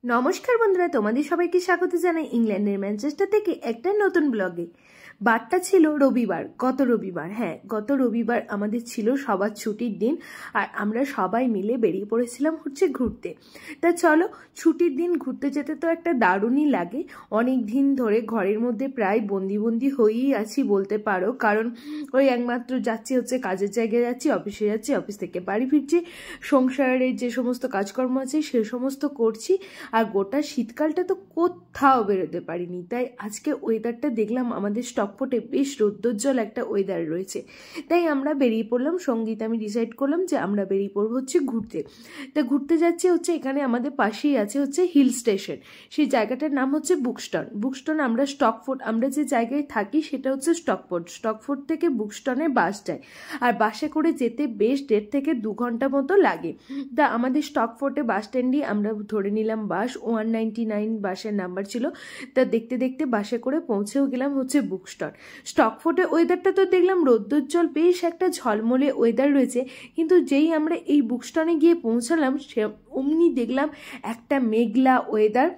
নমস্কার বন্ধুরা, তোমাদের সবাইকে স্বাগত জানাই ইংল্যান্ডের ম্যানচেস্টার থেকে একটা নতুন ব্লগে। বারটা ছিল রবিবার, গত রবিবার। হ্যাঁ, গত রবিবার আমাদের ছিল সবার ছুটির দিন, আর আমরা সবাই মিলে বেরিয়ে পড়েছিলাম ঘুরতে। তা চলো, ছুটির দিন ঘুরতে যেতে তো একটা দারুণই লাগে। অনেক দিন ধরে ঘরের মধ্যে প্রায় বন্দি হয়েই আছি বলতে পারো, কারণ ওই একমাত্র যাচ্ছি কাজের জায়গায় যাচ্ছি, অফিসে যাচ্ছি, অফিস থেকে বাড়ি ফিরছি, সংসারের যে সমস্ত কাজকর্ম আছে সে সমস্ত করছি। আর গোটা শীতকালটা তো কোথাও বেরোতে পারিনি। তাই আজকে ওয়েদারটা দেখলাম আমাদের স্টকপোর্টে বেশ রৌদ্রোজ্জ্বল একটা ওয়েদার রয়েছে। তাই আমরা বেরিয়ে পড়লাম, সঙ্গীত আমি ডিসাইড করলাম যে আমরা বেরিয়ে পড়বো ঘুরতে। তা ঘুরতে যাচ্ছি এখানে আমাদের পাশেই আছে হিল স্টেশন। সেই জায়গাটার নাম বুকস্টন। আমরা স্টকপোর্ট, আমরা যে জায়গায় থাকি সেটা স্টকপোর্ট থেকে বুকস্টনে বাস যায়, আর বাসে করে যেতে বেশ 1.5 থেকে 2 ঘন্টা মতো লাগে। তা আমাদের স্টকপোর্টে বাস স্ট্যান্ডই আমরা ধরে নিলাম বাস। 199 বাসের নাম্বার ছিল। তা দেখতে দেখতে বাসে করে পৌঁছেও গেলাম স্টকপোর্টে। ওয়েদারটা তো দেখলাম রৌদ্রোজ্জ্বল, বেশ একটা ঝলমলে ওয়েদার রয়েছে। কিন্তু যেই আমরা এই বুকস্টনে গিয়ে পৌঁছালাম অমনি দেখলাম একটা মেঘলা ওয়েদার,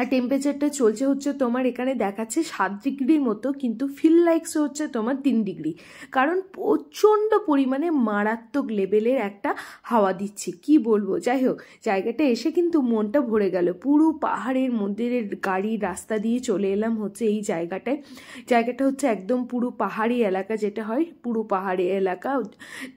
আর টেম্পারেচারটা চলছে তোমার এখানে দেখাচ্ছে 7 ডিগ্রির মতো, কিন্তু ফিল লাইকস তোমার 3 ডিগ্রি। কারণ প্রচণ্ড পরিমাণে মারাত্মক লেভেলের একটা হাওয়া দিচ্ছে, কি বলবো। যাই হোক, জায়গাটা এসে কিন্তু মনটা ভরে গেল। পুরো পাহাড়ের মধ্যে গাড়ির রাস্তা দিয়ে চলে এলাম এই জায়গাটা একদম পুরো পাহাড়ি এলাকা, যেটা হয় পুরো পাহাড়ি এলাকা।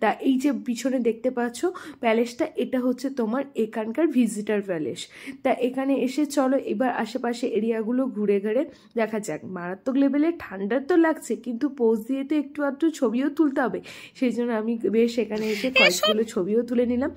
তা এই যে পিছনে দেখতে পাচ্ছ প্যালেসটা, এটা তোমার এখানকার ভিজিটার প্যালেস। তা এখানে এসে চলো এবার আশেপাশে এরিয়াগুলো ঘুরে ঘুরে দেখা যাক। মারাত্মক লেভেলের ঠান্ডা তো লাগছে, কিন্তু পোজ দিয়ে তো একটু আধটু ছবিও তুলতে হবে। সেই জন্য আমি বেশ এখানে এসে কয়েকগুলো ছবিও তুলে নিলাম।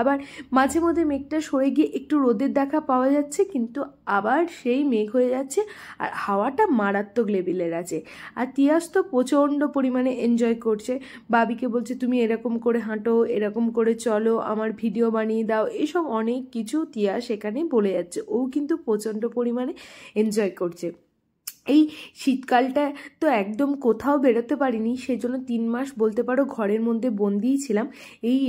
আবার মাঝে মধ্যে মেঘটা সরে গিয়ে একটু রোদের দেখা পাওয়া যাচ্ছে, কিন্তু আবার সেই মেঘ হয়ে যাচ্ছে, আর হাওয়াটা মারাত্মক লেভেলের আছে। আর তিয়াস তো প্রচণ্ড পরিমাণে এনজয় করছে। বাবিকে বলছে তুমি এরকম করে হাঁটো, এরকম করে চলো, আমার ভিডিও বানিয়ে দাও, এসব অনেক কিছু তিয়াস এখানে বলে যাচ্ছে। ও কিন্তু প্রচণ্ড পরিমাণে এনজয় করছে। এই শীতকালটা তো একদম কোথাও বেরোতে পারিনি, সেজন্য 3 মাস বলতে পারো ঘরের মধ্যে বন্দিই ছিলাম।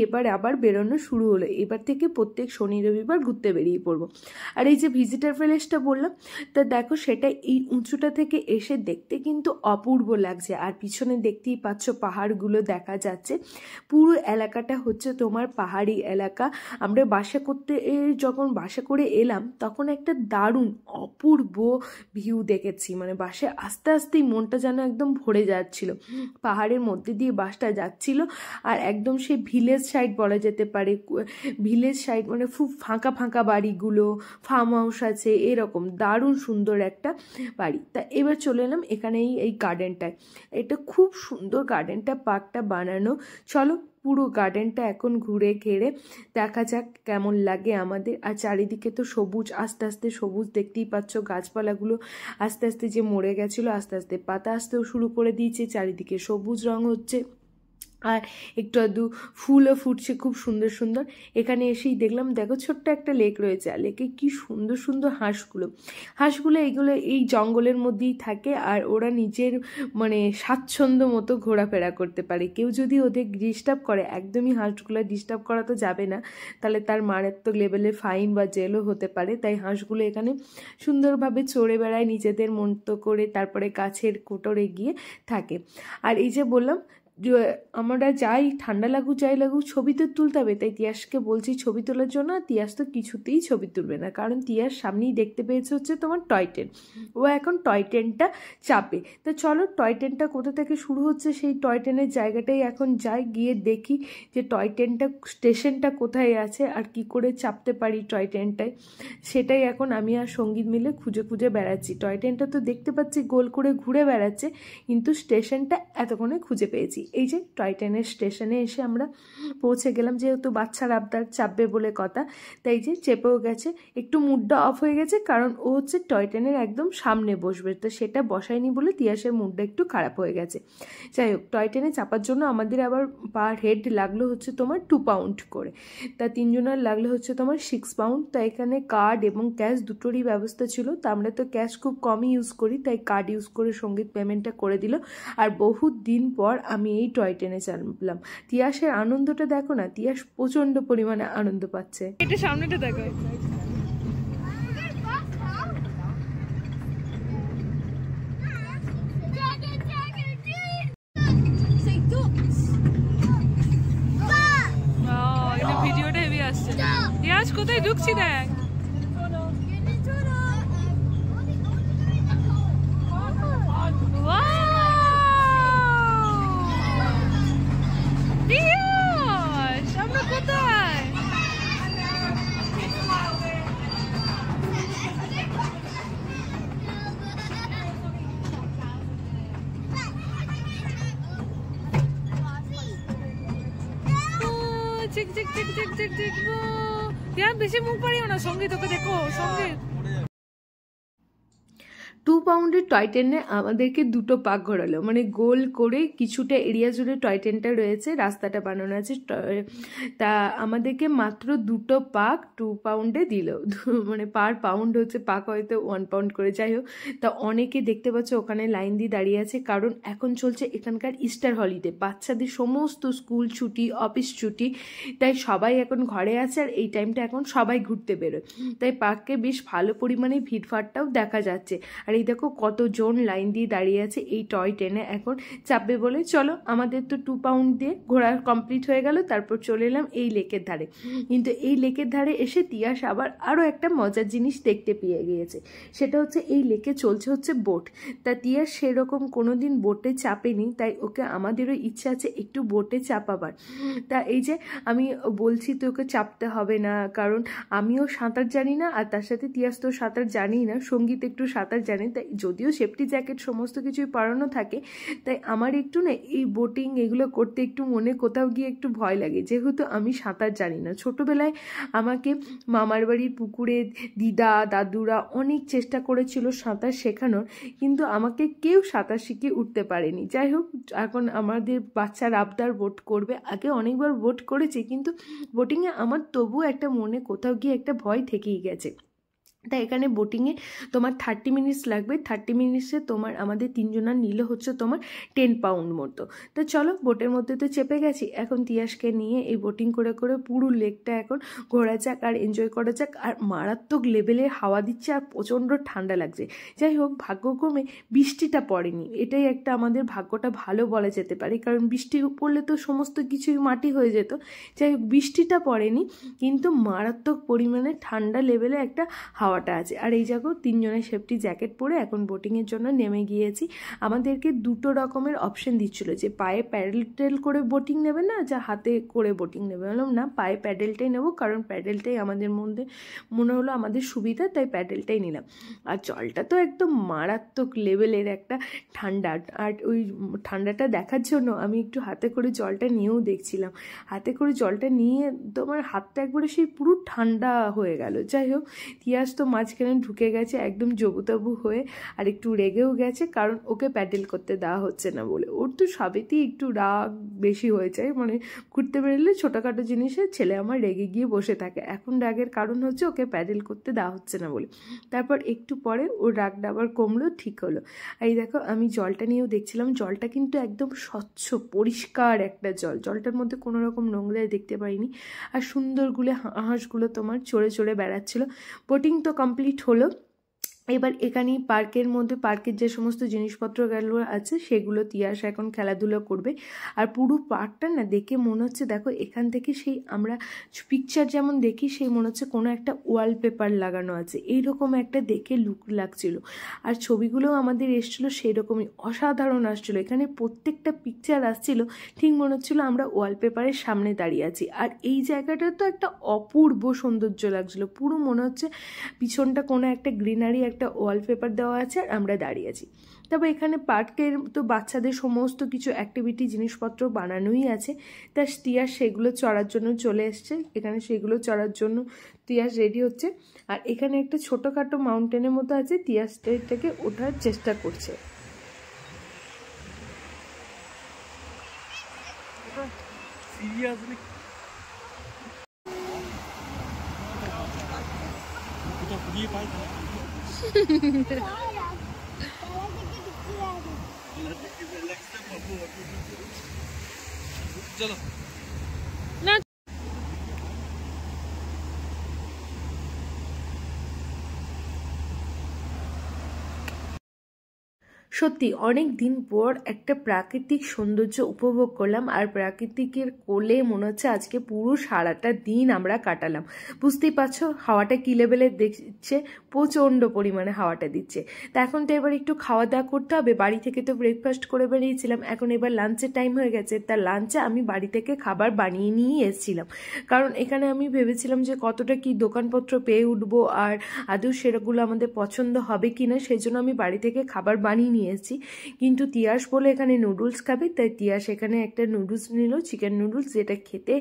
এবার আবার বেরোনো শুরু হলো। এবার থেকে প্রত্যেক শনি রবিবার ঘুরতে বেরিয়ে পড়বো। আর এই যে ভিজিটার প্যালেসটা বললাম, তা দেখো সেটা এই উঁচুটা থেকে এসে দেখতে কিন্তু অপূর্ব লাগছে। আর পিছনে দেখতেই পাচ্ছ পাহাড়গুলো দেখা যাচ্ছে। পুরো এলাকাটা তোমার পাহাড়ি এলাকা। আমরা যখন বাসে করে এলাম তখন একটা দারুণ অপূর্ব ভিউ দেখেছি। মানে বাসে আস্তে আস্তেই মনটা যেন একদম ভরে যাচ্ছিল। পাহাড়ের মধ্যে দিয়ে বাসটা যাচ্ছিল, আর একদম সেই ভিলেজ সাইড বলা যেতে পারে। ভিলেজ সাইড মানে খুব ফাঁকা বাড়িগুলো, ফার্ম হাউস আছে, এরকম দারুণ সুন্দর একটা বাড়ি। তা এবার চলে এলাম এখানেই এই গার্ডেনটায়। এটা খুব সুন্দর গার্ডেনটা, পার্কটা বানানো। চলো পুরো গার্ডেনটা এখন ঘুরে ঘেরে দেখা যাক কেমন লাগে আমাদের। আর চারিদিকে তো সবুজ, আস্তে আস্তে সবুজ দেখতেই পাচ্ছ। গাছপালাগুলো আস্তে আস্তে যে মরে গেছিলো আস্তে আস্তে পাতা আসতেও শুরু করে দিয়েছে, চারিদিকে সবুজ রং হচ্ছে, আর একটু আধটু ফুলও ফুটছে খুব সুন্দর। এখানে এসেই দেখলাম, দেখো ছোট্ট একটা লেক রয়েছে, আর লেকে কি সুন্দর হাঁসগুলো এইগুলো এই জঙ্গলের মধ্যেই থাকে, আর ওরা নিজের মানে স্বাচ্ছন্দ্য মতো ঘোরাফেরা করতে পারে। কেউ যদি ওদের ডিস্টার্ব করে, একদমই হাঁসগুলো ডিস্টার্ব করা তো যাবে না, তাহলে তার মারাত্মক লেভেলের ফাইন বা জেলও হতে পারে। তাই হাঁসগুলো এখানে সুন্দরভাবে চড়ে বেড়ায় নিজেদের মতো করে, তারপরে গাছের কোটরে গিয়ে থাকে। আর এই যে বললাম আমরা যাই, ঠান্ডা লাগুক যাই লাগুক ছবি তো তুলতে হবে। তাই তিয়াসকে বলছি ছবি তোলার জন্য, আর তিয়াস তো কিছুতেই ছবি তুলবে না, কারণ তিয়াস সামনেই দেখতে পেয়েছে তোমার টয় ট্রেন। ও এখন টয় ট্রেনটা চাপে। তা চলো টয় ট্রেনটা কোথা থেকে শুরু হচ্ছে সেই টয় ট্রেনের জায়গাটাই এখন যাই, গিয়ে দেখি যে টয় ট্রেনটা স্টেশনটা কোথায় আছে আর কি করে চাপতে পারি টয় ট্রেনটায়। সেটাই এখন আমি আর সঙ্গীত মিলে খুঁজে বেড়াচ্ছি। টয় ট্রেনটা তো দেখতে পাচ্ছি গোল করে ঘুরে বেড়াচ্ছে, কিন্তু স্টেশনটা এতক্ষণে খুঁজে পেয়েছি। এই যে টয় ট্রেনের স্টেশনে এসে আমরা পৌঁছে গেলাম। যেহেতু বাচ্চার আবদার, চাপবে বলে কথা, তাই যে চেপেও গেছে। একটু মুডটা অফ হয়ে গেছে, কারণ ও টয় ট্রেনের একদম সামনে বসবে, তো সেটা বসায়নি বলে তিয়াসের মুডটা একটু খারাপ হয়ে গেছে। যাই হোক, টয় ট্রেনে চাপার জন্য আমাদের আবার পার হেড লাগলো তোমার 2 পাউন্ড করে। তা 3 জনের লাগলো তোমার 6 পাউন্ড। তা এখানে কার্ড এবং ক্যাশ দুটোরই ব্যবস্থা ছিল। তা আমরা তো ক্যাশ খুব কমই ইউজ করি, তাই কার্ড ইউজ করে সঙ্গীত পেমেন্টটা করে দিল। আর বহুত দিন পর আমি এই টয় ট্রেনে চাপলাম। তিয়াসের আনন্দটা দেখো না, তিয়াস প্রচন্ড পরিমাণে আনন্দ পাচ্ছে। এটা সামনেটা দেখো। কোথায় ঢুকছি দেখ। আমরা কোথায়? বেশি মুখ পারিও না, সঙ্গে তোকে দেখো সঙ্গে। 2 পাউন্ডের টয় ট্রেনে আমাদেরকে দুটো পাক ঘোরালো, মানে গোল করে কিছুটা এরিয়া জুড়ে টয় ট্রেনটা রয়েছে, রাস্তাটা বানানো আছে। তা আমাদেরকে মাত্র দুটো পাক 2 পাউন্ডে দিল, মানে পার পাউন্ড হচ্ছে পাক হয়তো 1 পাউন্ড করে। যাই হোক, তা অনেকে দেখতে পাচ্ছ ওখানে লাইন দিয়ে দাঁড়িয়ে আছে, কারণ এখন চলছে এখানকার ইস্টার হলিডে, বাচ্চাদের সমস্ত স্কুল ছুটি, অফিস ছুটি, তাই সবাই এখন ঘরে আছে আর এই টাইমটা এখন সবাই ঘুরতে বেরোয়, তাই পার্কে বেশ ভালো পরিমাণে ভিড়ভাড়টাও দেখা যাচ্ছে। আর এই দেখো কতজন লাইন দিয়ে দাঁড়িয়ে আছে এই টয় ট্রেনে এখন চাপবে বলে। চলো, আমাদের তো 2 পাউন্ড দিয়ে ঘোরা কমপ্লিট হয়ে গেল। তারপর চলে এলাম এই লেকের ধারে। কিন্তু এই লেকের ধারে এসে তিয়াস আবার আরও একটা মজার জিনিস দেখতে পেয়ে গিয়েছে, সেটা হচ্ছে এই লেকে চলছে হচ্ছে বোট। তা তিয়াস সেরকম কোনো দিন বোটে চাপেনি, তাই ওকে আমাদেরও ইচ্ছা আছে একটু বোটে চাপাবার। তা এই যে আমি বলছি তোকে চাপতে হবে না, কারণ আমিও সাঁতার জানি না, আর তার সাথে তিয়াস তো সাঁতার জানি না, সঙ্গীত একটু সাঁতার জানে, তাই যদিও সেফটি জ্যাকেট সমস্ত কিছুই পরানো থাকে, তাই আমার একটু না এই বোটিং এগুলো করতে একটু মনে কোথাও গিয়ে একটু ভয় লাগে, যেহেতু আমি সাঁতার জানি না। ছোটোবেলায় আমাকে মামার বাড়ির পুকুরে দিদা দাদুরা অনেক চেষ্টা করেছিল সাঁতার শেখানোর, কিন্তু আমাকে কেউ সাঁতার শিখিয়ে উঠতে পারেনি। যাই হোক, এখন আমাদের বাচ্চার আবদার বোট করবে, আগে অনেকবার বোট করেছি, কিন্তু বোটিংয়ে আমার তবুও একটা মনে কোথাও গিয়ে একটা ভয় থেকেই গেছে। তাই এখানে বোটিংয়ে তোমার 30 মিনিটস লাগবে, 30 মিনিটসে তোমার আমাদের 3 জনের নিলে হচ্ছে তোমার 10 পাউন্ড মতো। তো চলো, বোটের মধ্যে তো চেপে গেছি, এখন তিয়াসকে নিয়ে এই বোটিং করে করে পুরো লেকটা এখন ঘোরা যাক আর এনজয় করা যাক। আর মারাত্মক লেভেলের হাওয়া দিচ্ছে আর প্রচণ্ড ঠান্ডা লাগছে। যাই হোক, ভাগ্যক্রমে বৃষ্টিটা পড়েনি, এটাই একটা আমাদের ভাগ্যটা ভালো বলা যেতে পারে, কারণ বৃষ্টি পড়লে তো সমস্ত কিছুই মাটি হয়ে যেত। যাই হোক, বৃষ্টিটা পড়েনি, কিন্তু মারাত্মক পরিমাণে ঠান্ডা লেভেলে একটা হাওয়াটা আছে। আর এই জায়গাও 3 জনের সেফটি জ্যাকেট পরে এখন বোটিংয়ের জন্য নেমে গিয়েছি। আমাদেরকে 2 রকমের অপশন দিচ্ছিলো, যে পায়ে প্যাডেল করে বোটিং নেবে না, যা হাতে করে বোটিং নেবে। বললাম না, পায়ে প্যাডেলটাই নেবো, কারণ প্যাডেলটাই আমাদের মধ্যে মনে হলো আমাদের সুবিধা, তাই প্যাডেলটাই নিলাম। আর জলটা তো একদম মারাত্মক লেভেলের একটা ঠান্ডা, আর ওই ঠান্ডাটা দেখার জন্য আমি একটু হাতে করে জলটা নিয়েও দেখছিলাম। হাতে করে জলটা নিয়ে তোমার হাতটা একবারে সেই পুরো ঠান্ডা হয়ে গেল। যাই হোক, তিয়াস তো মাঝখানে ঢুকে গেছে একদম জবুতাবু হয়ে, আর একটু রেগেও গেছে, কারণ ওকে প্যাডেল করতে দেওয়া হচ্ছে না বলে। ওর তো সবেতেই একটু রাগ বেশি হয়ে যায়, মানে ঘুরতে বেরোলে ছোটোখাটো জিনিসে ছেলে আমার রেগে গিয়ে বসে থাকে। এখন রাগের কারণ হচ্ছে ওকে প্যাডেল করতে দেওয়া হচ্ছে না বলে। তারপর একটু পরে ওর রাগটা আবার কমলো, ঠিক হলো। এই দেখো, আমি জলটা নিয়েও দেখছিলাম, জলটা কিন্তু একদম স্বচ্ছ পরিষ্কার একটা জল, জলটার মধ্যে কোনো রকম নোংরা দেখতে পাইনি। আর সুন্দরগুলো হাঁসগুলো তোমার চড়ে চড়ে বেড়াচ্ছিলো। বোটিং তো কমপ্লিট হলো। এবার এখানেই পার্কের মধ্যে পার্কের যে সমস্ত জিনিসপত্রগুলো আছে সেগুলো তিয়াস এখন খেলাধুলো করবে। আর পুরো পার্কটা না দেখে মনে হচ্ছে, দেখো এখান থেকে সেই আমরা পিকচার যেমন দেখি, সেই মনে হচ্ছে কোনো একটা ওয়ালপেপার লাগানো আছে, এইরকম একটা দেখে লুক লাগছিল। আর ছবিগুলোও আমাদের এসেছিলো সেই রকমই অসাধারণ আসছিলো। এখানে প্রত্যেকটা পিকচার আসছিল, ঠিক মনে হচ্ছিলো আমরা ওয়ালপেপারের সামনে দাঁড়িয়ে আছি। আর এই জায়গাটা তো একটা অপূর্ব সৌন্দর্য লাগছিলো, পুরো মনে হচ্ছে পিছনটা কোনো একটা গ্রিনারি একটা ওয়ালপেপার দেওয়া আছে আর আমরা দাঁড়িয়ে আছি। তবে এখানে পার্কের তো বাচ্চাদের সমস্ত কিছু অ্যাক্টিভিটি জিনিসপত্র বানানোই আছে। তা তিয়াস সেগুলো চড়ার জন্য চলে এসছে, এখানে সেগুলো চড়ার জন্য তিয়াস রেডি হচ্ছে। আর এখানে একটা ছোটোখাটো মাউন্টেনের মতো আছে, তিয়াস এটাকে ওঠার চেষ্টা করছে। চলো না, সত্যি অনেক দিন পর একটা প্রাকৃতিক সৌন্দর্য উপভোগ করলাম, আর প্রাকৃতিকের কোলে মনে হচ্ছে আজকে পুরো সারাটা দিন আমরা কাটালাম। বুঝতেই পারছো হাওয়াটা কি লেভেলের দিচ্ছে, প্রচণ্ড পরিমাণে হাওয়াটা দিচ্ছে। তা এখন তো এবার একটু খাওয়া দাওয়া করতে হবে। বাড়ি থেকে তো ব্রেকফাস্ট করে বেরিয়েছিলাম, এখন এবার লাঞ্চের টাইম হয়ে গেছে। তা লাঞ্চে আমি বাড়ি থেকে খাবার বানিয়ে নিয়েই এসেছিলাম, কারণ এখানে আমি ভেবেছিলাম যে কতটা কি দোকানপত্র পেয়ে উঠবো আর আদৌ সেগুলো আমাদের পছন্দ হবে কি না, সেই জন্য আমি বাড়ি থেকে খাবার বানিয়ে নিয়ে এসেছি। কিন্তু তিয়াস বলে এখানে নুডলস খাবে, তাই তিয়াস এখানে একটা নুডলস নিল, চিকেন নুডলস, যেটা খেতে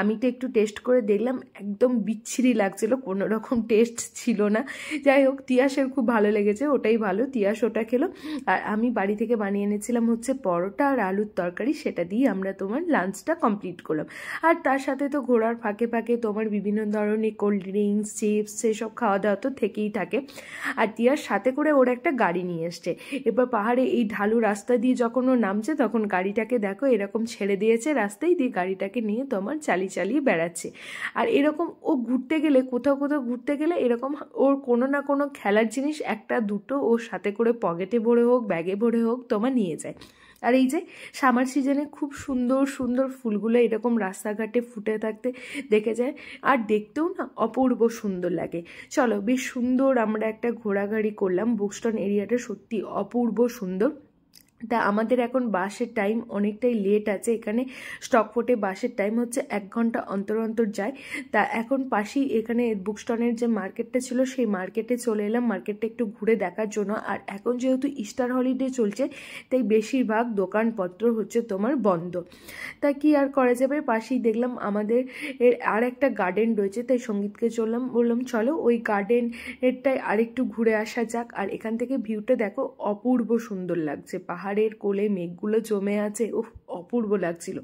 আমি তো একটু টেস্ট করে দেখলাম, একদম বিচ্ছিরি লাগছিল, কোনো রকম টেস্ট ছিল না। যাই হোক, তিয়াসের খুব ভালো লেগেছে, ওটাই ভালো। তিয়াস ওটা খেলো, আর আমি বাড়ি থেকে বানিয়ে এনেছিলাম হচ্ছে পরোটা আর আলুর তরকারি, সেটা দিয়ে আমরা তোমার লাঞ্চটা কমপ্লিট করলাম। আর তার সাথে তো ঘোরার ফাঁকে ফাঁকে তোমার বিভিন্ন ধরনের কোল্ড ড্রিঙ্কস, চিপস, সেসব খাওয়া দাওয়া তো থেকেই থাকে। আর তিয়ার সাথে করে ওর একটা গাড়ি নিয়ে এসছে। এবার পাহাড়ে এই ঢালু রাস্তা দিয়ে যখন ও নামছে, তখন গাড়িটাকে দেখো এরকম ছেড়ে দিয়েছে রাস্তায়, দিয়ে গাড়িটাকে নিয়ে তোমার চালিয়ে চালিয়ে বেড়াচ্ছে। আর এরকম ও ঘুরতে গেলে, কোথাও কোথাও ঘুরতে গেলে এরকম ওর কোনো না কোনো খেলার জিনিস একটা দুটো ওর সাথে করে পকেটে ভরে হোক, ব্যাগে ভরে হোক, তোমার নিয়ে যায়। আর এই যে সামার সিজনে খুব সুন্দর সুন্দর ফুলগুলো এরকম রাস্তাঘাটে ফুটে থাকতে দেখে যায়, আর দেখতেও না অপূর্ব সুন্দর লাগে। চলো, বেশ সুন্দর আমরা একটা ঘোরাঘুরি করলাম। বুকস্টন এরিয়াটা সত্যি অপূর্ব সুন্দর। তা আমাদের এখন বাসের টাইম অনেকটাই লেট আছে, এখানে স্টকপোর্টে বাসের টাইম হচ্ছে 1 ঘন্টা অন্তর অন্তর যায়। তা এখন পাশেই এখানে বুকস্টনের যে মার্কেটটা ছিল, সেই মার্কেটে চলে এলাম, মার্কেটটা একটু ঘুরে দেখার জন্য। আর এখন যেহেতু ইস্টার হলিডে চলছে, তাই বেশিরভাগ দোকানপত্র হচ্ছে তোমার বন্ধ। তা কি আর করা যাবে, পাশেই দেখলাম আমাদের আর একটা গার্ডেন রয়েছে, তাই সঙ্গীতকে বললাম চলো ওই গার্ডেনটাই আরেকটু ঘুরে আসা যাক। আর এখান থেকে ভিউটা দেখো অপূর্ব সুন্দর লাগছে, পাহাড়ের কোলে মেঘগুলো জমে আছে, অপূর্ব লাগছিল।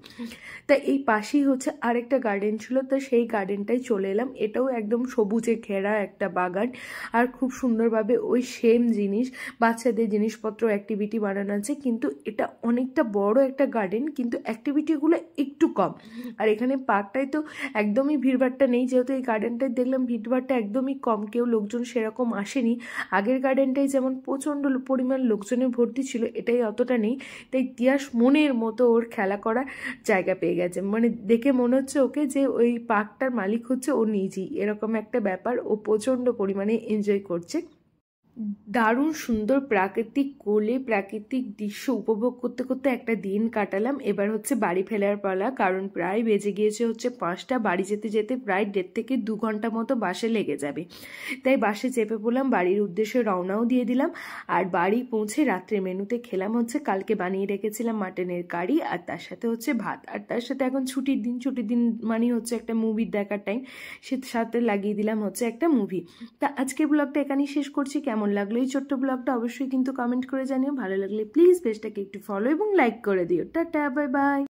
তা এই পাশেই হচ্ছে আরেকটা গার্ডেন ছিল, তো সেই গার্ডেনটাই চলে এলাম। এটাও একদম সবুজে ঘেরা একটা বাগান, আর খুব সুন্দরভাবে ওই সেম জিনিস বাচ্চাদের জিনিসপত্র অ্যাক্টিভিটি বানানো আছে, কিন্তু এটা অনেকটা বড় একটা গার্ডেন, কিন্তু অ্যাক্টিভিটিগুলো একটু কম। আর এখানে পার্কটায় তো একদমই ভিড়ভাড়টা নেই, যেহেতু এই গার্ডেনটায় দেখলাম ভিড়ভাড়টা একদমই কম, কেউ লোকজন সেরকম আসেনি। আগের গার্ডেনটাই যেমন প্রচণ্ড পরিমাণ লোকজনে ভর্তি ছিল, এটাই অতটা নেই। তাই তিয়াস মনের মতো ওর খেলা করার জায়গা পেয়ে গেছে, মানে দেখে মনে হচ্ছে ওকে যে ওই পার্কটার মালিক হচ্ছে ও নিজেই, এরকম একটা ব্যাপার। ও প্রচণ্ড পরিমাণে এনজয় করছে। দারুণ সুন্দর প্রাকৃতিক কোলে প্রাকৃতিক দৃশ্য উপভোগ করতে করতে একটা দিন কাটালাম। এবার হচ্ছে বাড়ি ফেরার পালা, কারণ প্রায় বেজে গিয়েছে হচ্ছে 5টা। বাড়ি যেতে যেতে প্রায় 1.5 থেকে 2 ঘন্টা মতো বাসে লেগে যাবে। তাই বাসে চেপে পড়লাম, বাড়ির উদ্দেশ্যে রওনাও দিয়ে দিলাম। আর বাড়ি পৌঁছে রাত্রে মেনুতে খেলাম হচ্ছে কালকে বানিয়ে রেখেছিলাম মাটনের কারি, আর তার সাথে হচ্ছে ভাত। আর তার সাথে এখন ছুটির দিন মানে হচ্ছে একটা মুভি দেখার টাইম, সে সাথে লাগিয়ে দিলাম হচ্ছে একটা মুভি। তা আজকের ব্লগটা এখানেই শেষ করছি। কেমন লাগলো এই ছোট্ট ব্লগটা অবশ্যই কিন্তু কমেন্ট করে জানিও। ভালো লাগলে প্লিজ পেজটাকে একটু ফলো এবং লাইক করে দিও। Tata, bye bye.